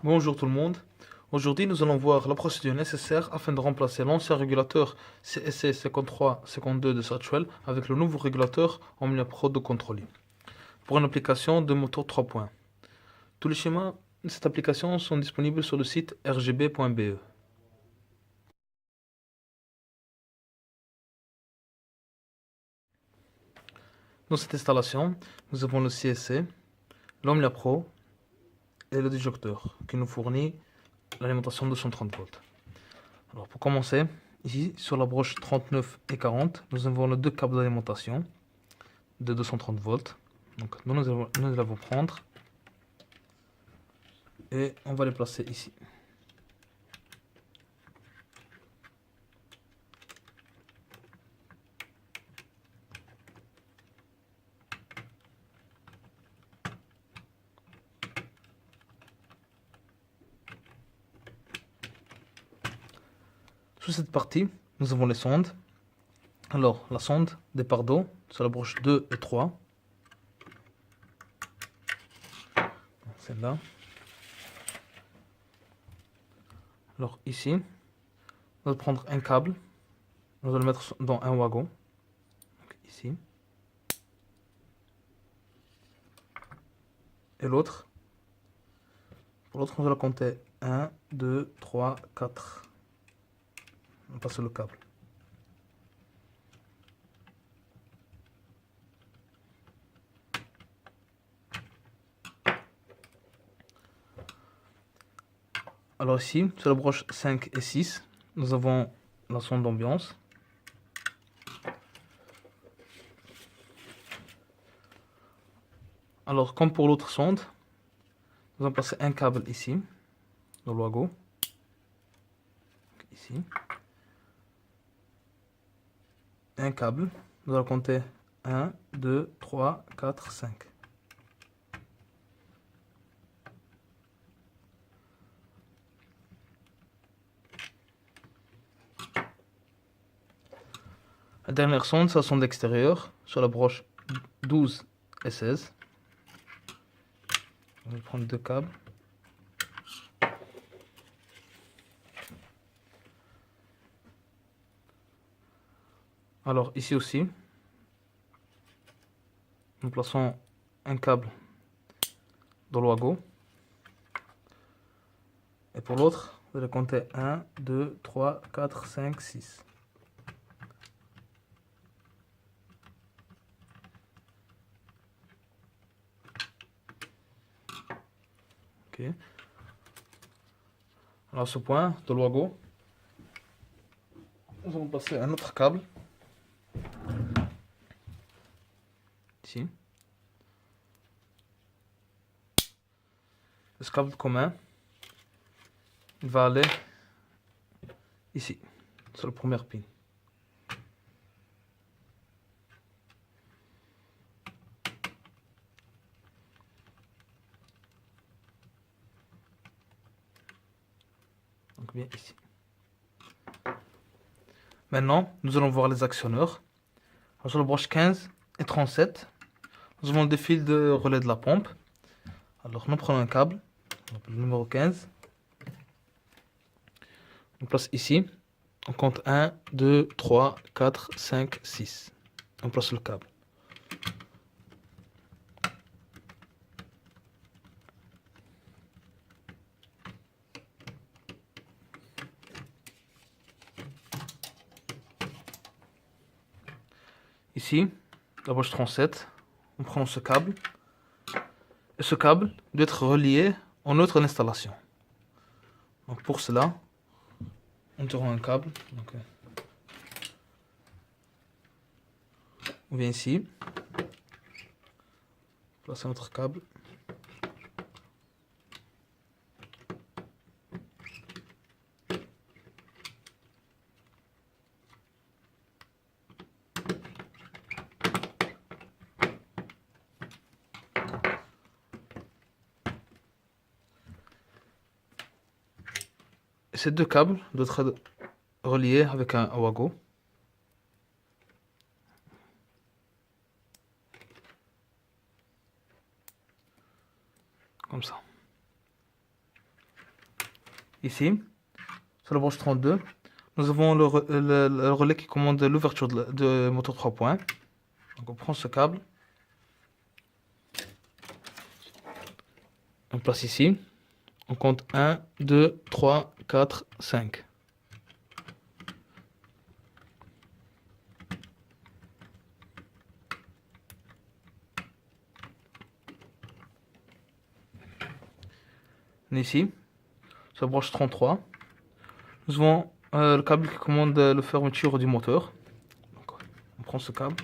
Bonjour tout le monde. Aujourd'hui, nous allons voir la procédure nécessaire afin de remplacer l'ancien régulateur CSC 5352 de Satchwell avec le nouveau régulateur Omnia Pro de Controlling pour une application de moteur 3 points. Tous les schémas de cette application sont disponibles sur le site rgb.be. Dans cette installation, nous avons le CSC, l'Omnia Pro et le disjoncteur qui nous fournit l'alimentation de 230 volts. Alors pour commencer, ici sur la broche 39 et 40, nous avons les deux câbles d'alimentation de 230 volts. Donc nous allons prendre et on va les placer ici. Sous cette partie, nous avons les sondes. Alors la sonde départ d'eau sur la broche 2 et 3. Celle-là. Alors ici, on va prendre un câble. On va le mettre dans un wagon. Donc, ici. Et l'autre. Pour l'autre, on va la compter 1, 2, 3, 4. On passe le câble. Alors ici, sur la broche 5 et 6, nous avons la sonde d'ambiance. Alors comme pour l'autre sonde, nous allons placer un câble ici, dans le wagon. Ici. Un câble, nous allons compter 1, 2, 3, 4, 5. La dernière sonde, c'est la sonde extérieure, sur la broche 12 et 16. On va prendre deux câbles. Alors ici aussi, nous plaçons un câble dans le wagon. Et pour l'autre, vous allez compter 1, 2, 3, 4, 5, 6. Ok. Alors à ce point, dans le wagon, nous allons passer un autre câble. Ici. Ce câble commun, il va aller ici, sur le premier pin. Donc bien ici. Maintenant, nous allons voir les actionneurs. Alors, sur la broche 15 et 37, nous avons le fils de relais de la pompe. Alors nous prenons un câble, le numéro 15. On place ici. On compte 1, 2, 3, 4, 5, 6. On place le câble. Ici, la broche 37, on prend ce câble. Et ce câble doit être relié en notre installation. Donc pour cela, on tire un câble. Donc, on vient ici, placer notre câble. Et ces deux câbles doivent être reliés avec un wagon. Comme ça. Ici, sur la branche 32, nous avons le relais qui commande l'ouverture de moteur 3 points. Donc on prend ce câble, on place ici, on compte 1, 2, 3, 4, 5. Ici, sur la branche 33, nous avons le câble qui commande la fermeture du moteur. Donc, on prend ce câble.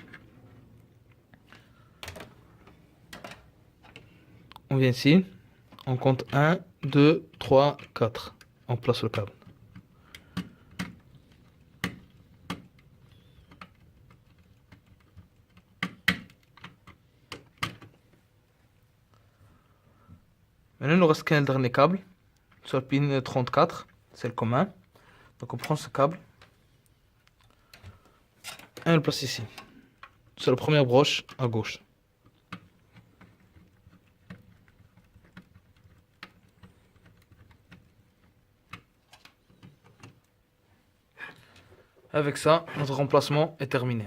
On vient ici, on compte 1, 2, 3, 4. On place le câble. Maintenant, il nous reste qu'un dernier câble sur le pin 34, c'est le commun. Donc on prend ce câble et on le place ici, sur la première broche à gauche. Avec ça, notre remplacement est terminé.